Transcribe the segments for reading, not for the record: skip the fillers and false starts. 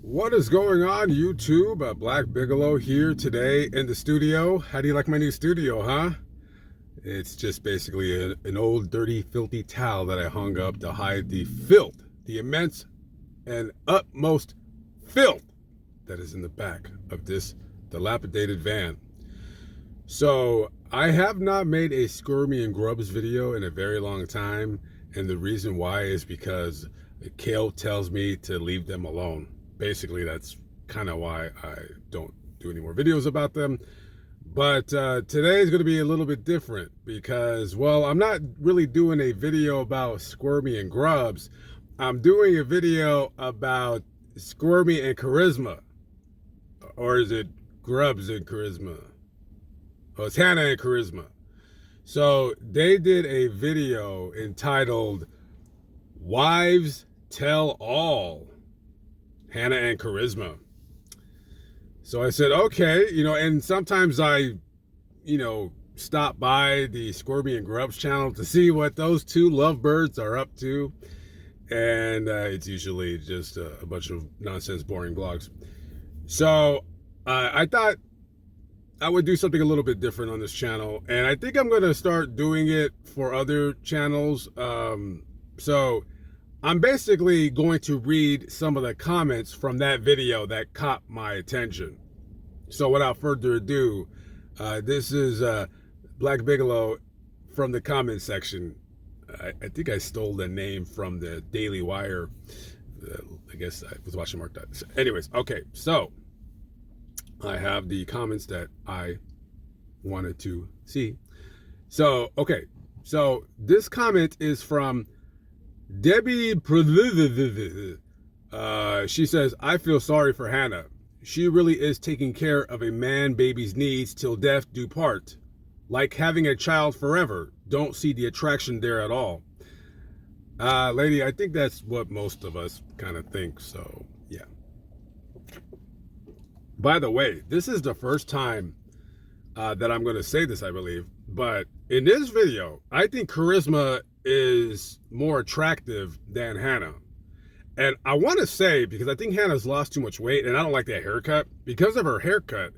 What is going on, YouTube? Black Bigelow here today in the studio. How do you like my new studio, huh? It's just basically an old, dirty, filthy towel that I hung up to hide the filth, the immense and utmost filth that is in the back of this dilapidated van. So I have not made a Squirmy and Grubs video in a very long time, and the reason why is because Kale tells me to leave them alone. Basically, that's kind of why I don't do any more videos about them. But today is going to be a little bit different because, well, I'm not really doing a video about Squirmy and Grubs. I'm doing a video about Squirmy and Charisma. Or is it Grubs and Charisma? Oh, it's Hannah and Charisma. So they did a video entitled Wives Tell All, Hannah and Charisma. So I said, okay, and sometimes I, stop by the Squirmy and Grubs channel to see what those two lovebirds are up to. And it's usually just a bunch of nonsense, boring blogs. So I thought I would do something a little bit different on this channel. And I think I'm going to start doing it for other channels. So I'm basically going to read some of the comments from that video that caught my attention. So without further ado, this is Black Bigelow from the comment section. I think I stole the name from the Daily Wire. I guess I was watching Mark. Anyways, okay, so I have the comments that I wanted to see. So, okay, so this comment is from Debbie. She says, I feel sorry for Hannah. She really is taking care of a man baby's needs till death do part. Like having a child forever. Don't see the attraction there at all. Lady, I think that's what most of us kind of think. So, yeah. By the way, this is the first time that I'm going to say this, I believe. But in this video, I think Charisma is more attractive than Hannah. And I want to say, because I think Hannah's lost too much weight, and I don't like that haircut. Because of her haircut,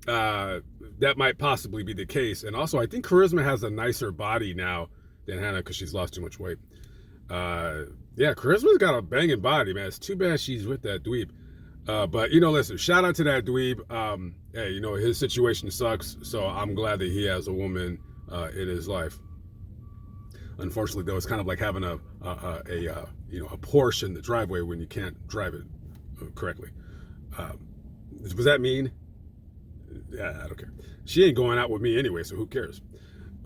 that might possibly be the case. And also, I think Charisma has a nicer body now than Hannah because she's lost too much weight. Yeah, Charisma's got a banging body, man. It's too bad she's with that dweeb. But, listen, shout out to that dweeb. Hey, his situation sucks, so I'm glad that he has a woman in his life. Unfortunately, though, it's kind of like having a Porsche in the driveway when you can't drive it correctly. Was that mean? Yeah, I don't care. She ain't going out with me anyway, so who cares?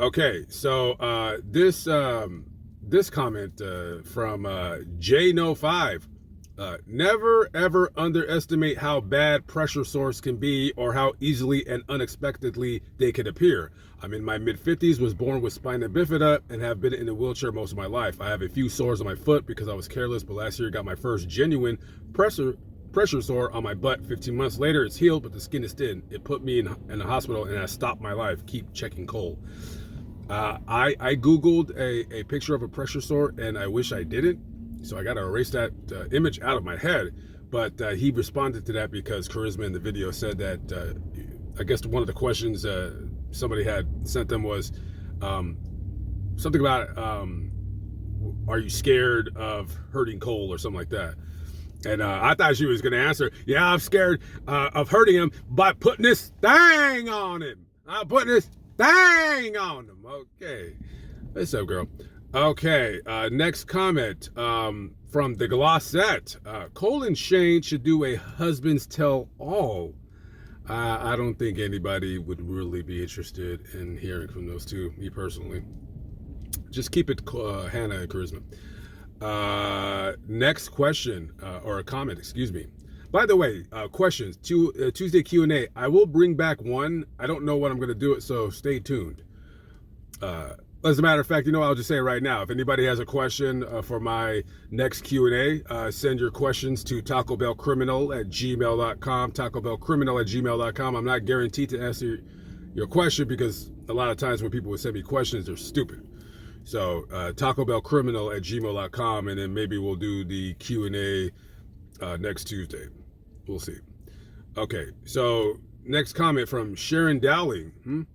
Okay, so this comment from J05. Never ever underestimate how bad pressure sores can be or how easily and unexpectedly they can appear. I'm in my mid-50s, was born with spina bifida, and have been in a wheelchair most of my life. I have a few sores on my foot because I was careless, but last year got my first genuine pressure sore on my butt. 15 months later, it's healed, but the skin is thin. It put me in the hospital and has stopped my life. Keep checking Cole. I Googled a picture of a pressure sore, and I wish I didn't. So I got to erase that image out of my head. But he responded to that because Charisma in the video said that, I guess one of the questions somebody had sent them was something about, are you scared of hurting Cole or something like that? And I thought she was going to answer, yeah, I'm scared of hurting him by putting this thing on him. I'm putting this thing on him. Okay. What's up, girl? Okay, next comment from the Glossette. Cole and Shane should do a husband's tell all. I don't think anybody would really be interested in hearing from those two, me personally. Just keep it Hannah and Charisma. Next question, or a comment, excuse me. By the way, questions, Tuesday Q&A. I will bring back one. I don't know when I'm going to do it, so stay tuned. As a matter of fact, I'll just say it right now. If anybody has a question for my next Q&A, send your questions to tacobellcriminal@gmail.com, tacobellcriminal@gmail.com. I'm not guaranteed to answer your question because a lot of times when people would send me questions, they're stupid. So tacobellcriminal@gmail.com, and then maybe we'll do the Q&A next Tuesday. We'll see. Okay, so next comment from Sharon Dowling.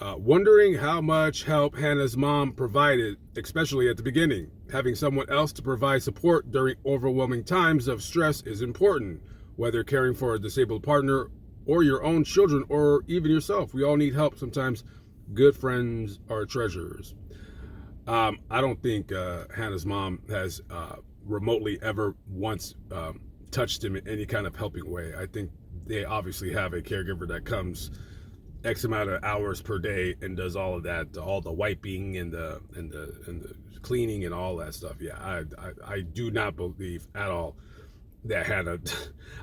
Wondering how much help Hannah's mom provided, especially at the beginning. Having someone else to provide support during overwhelming times of stress is important, whether caring for a disabled partner or your own children or even yourself. We all need help sometimes. Good friends are treasures. I don't think Hannah's mom has remotely ever once touched him in any kind of helping way. I think they obviously have a caregiver that comes X amount of hours per day and does all of that, all the wiping and the cleaning and all that stuff. Yeah, I do not believe at all that Hannah.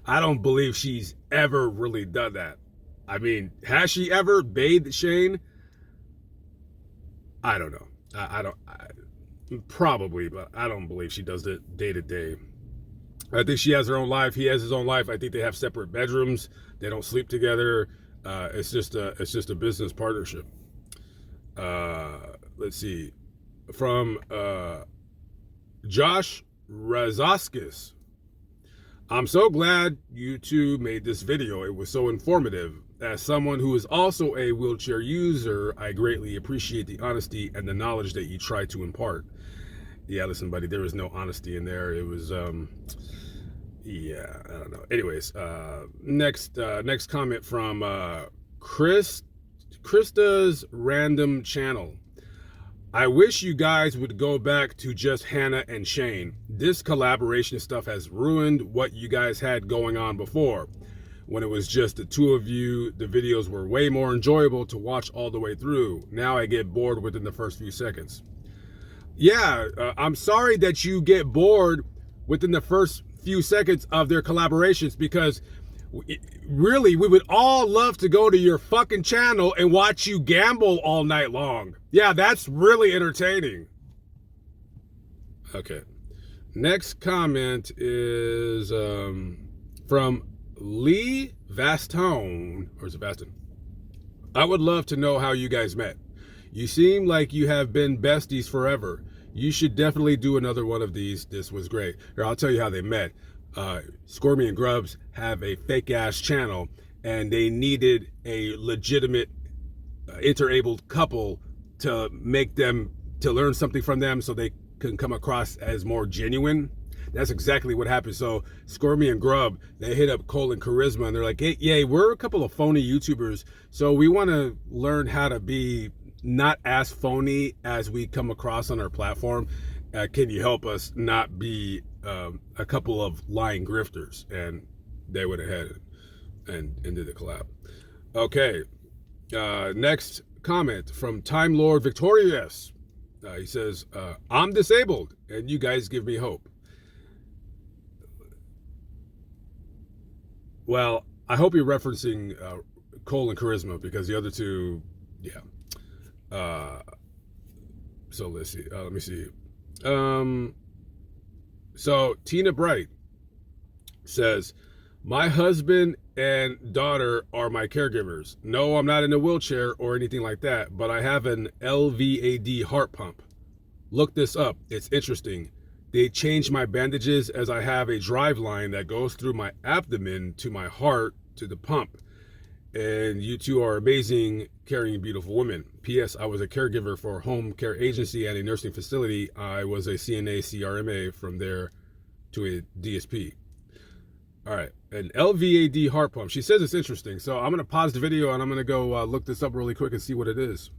I don't believe she's ever really done that. I mean, has she ever bathed Shane? I don't know. Probably, but I don't believe she does it day to day. I think she has her own life. He has his own life. I think they have separate bedrooms. They don't sleep together. It's just a business partnership. Let's see, from Josh Razaskis. I'm so glad you two made this video. It was so informative. As someone who is also a wheelchair user, I greatly appreciate the honesty and the knowledge that you try to impart. Yeah, listen, buddy, there was no honesty in there. It was, yeah, I don't know. Anyways, next comment from Krista's random channel. I wish you guys would go back to just Hannah and Shane. This collaboration stuff has ruined what you guys had going on before. When it was just the two of you, the videos were way more enjoyable to watch all the way through. Now I get bored within the first few seconds. Yeah, I'm sorry that you get bored within the first few seconds of their collaborations, because really, we would all love to go to your fucking channel and watch you gamble all night long. Yeah, that's really entertaining. Okay. Next comment is from Lee Vastone, or is it Vaston? I would love to know how you guys met. You seem like you have been besties forever. You should definitely do another one of these. This was great. Here, I'll tell you how they met. Squirmy and Grubs have a fake ass channel, and they needed a legitimate interabled couple to make them, to learn something from them so they can come across as more genuine. That's exactly what happened. So Squirmy and Grub, they hit up Cole and Charisma, and they're like, hey, yeah, we're a couple of phony YouTubers, so we want to learn how to be not as phony as we come across on our platform. Can you help us not be a couple of lying grifters? And they went ahead and did the collab. Okay, next comment from Time Lord Victorious. He says, I'm disabled and you guys give me hope. Well, I hope you're referencing Cole and Charisma, because the other two, yeah. So let's see. Let me see. So Tina Bright says, my husband and daughter are my caregivers. No, I'm not in a wheelchair or anything like that, but I have an LVAD heart pump. Look this up. It's interesting. They changed my bandages as I have a drive line that goes through my abdomen to my heart to the pump. And you two are amazing, caring, beautiful women. P.S. I was a caregiver for a home care agency at a nursing facility. I was a CNA, CRMA from there to a DSP. All right, an LVAD heart pump. She says it's interesting. So I'm going to pause the video and I'm going to go look this up really quick and see what it is.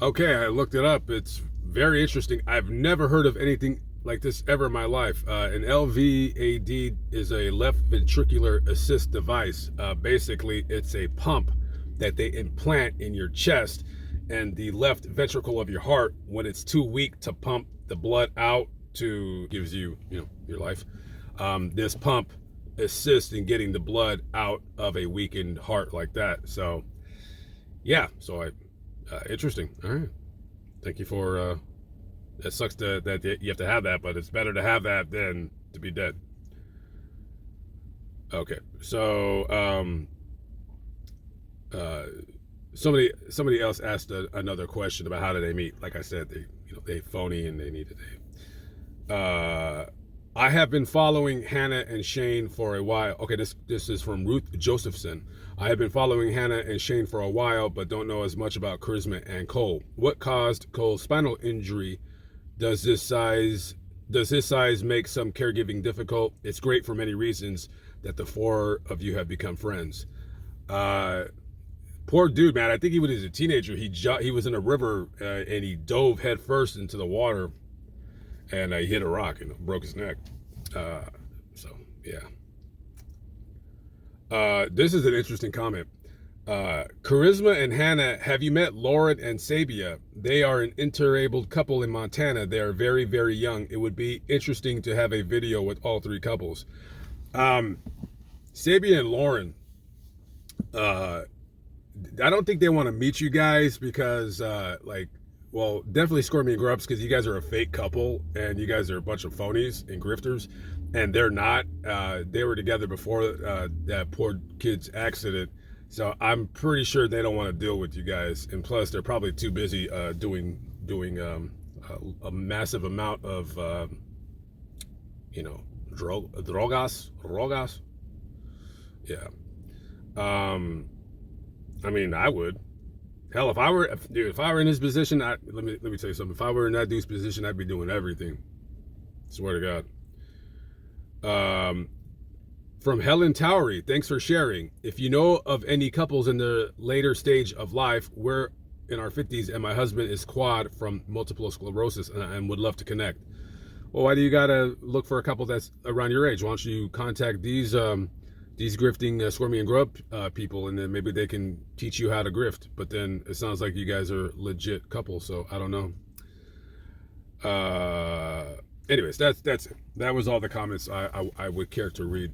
Okay, I looked it up. It's very interesting. I've never heard of anything like this ever in my life. An LVAD is a left ventricular assist device. Basically, it's a pump that they implant in your chest and the left ventricle of your heart when it's too weak to pump the blood out to gives you, your life. This pump assists in getting the blood out of a weakened heart like that. So, yeah. So interesting. All right. Thank you for. It sucks that you have to have that, but it's better to have that than to be dead. Okay, so somebody else asked another question about how did they meet. Like I said, they phony and they needed a. I have been following Hannah and Shane for a while. Okay, this is from Ruth Josephson. I have been following Hannah and Shane for a while, but don't know as much about Charisma and Cole. What caused Cole's spinal injury? Does his size make some caregiving difficult? It's great for many reasons that the four of you have become friends. Poor dude, man. I think he was a teenager. He was in a river and he dove headfirst into the water, and he hit a rock and broke his neck. So yeah. This is an interesting comment. Charisma and Hannah, have you met Lauren and Sabia? They are an interabled couple in Montana. They are very, very young. It would be interesting to have a video with all three couples. Sabia and Lauren, I don't think they want to meet you guys because, well, definitely Squirmy and Grubs, because you guys are a fake couple and you guys are a bunch of phonies and grifters, and they're not. They were together before that poor kid's accident, so I'm pretty sure they don't want to deal with you guys. And plus, they're probably too busy doing a massive amount of drogas. Yeah. I mean, I would. Hell, if I were in his position, let me tell you something. If I were in that dude's position, I'd be doing everything. Swear to God. From Helen Towery, thanks for sharing. If you know of any couples in the later stage of life, we're in our 50s and my husband is quad from multiple sclerosis and would love to connect. Well, why do you gotta look for a couple that's around your age? Why don't you contact these grifting Squirmy and Grub people, and then maybe they can teach you how to grift. But then it sounds like you guys are legit couple, so I don't know. Anyways, that's it. That was all the comments I would care to read.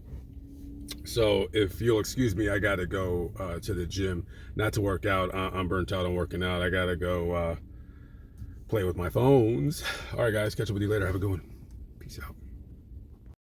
So if you'll excuse me, I gotta go to the gym, not to work out. I'm burnt out on working out. I gotta go play with my phones. All right, guys, catch up with you later. Have a good one. Peace out.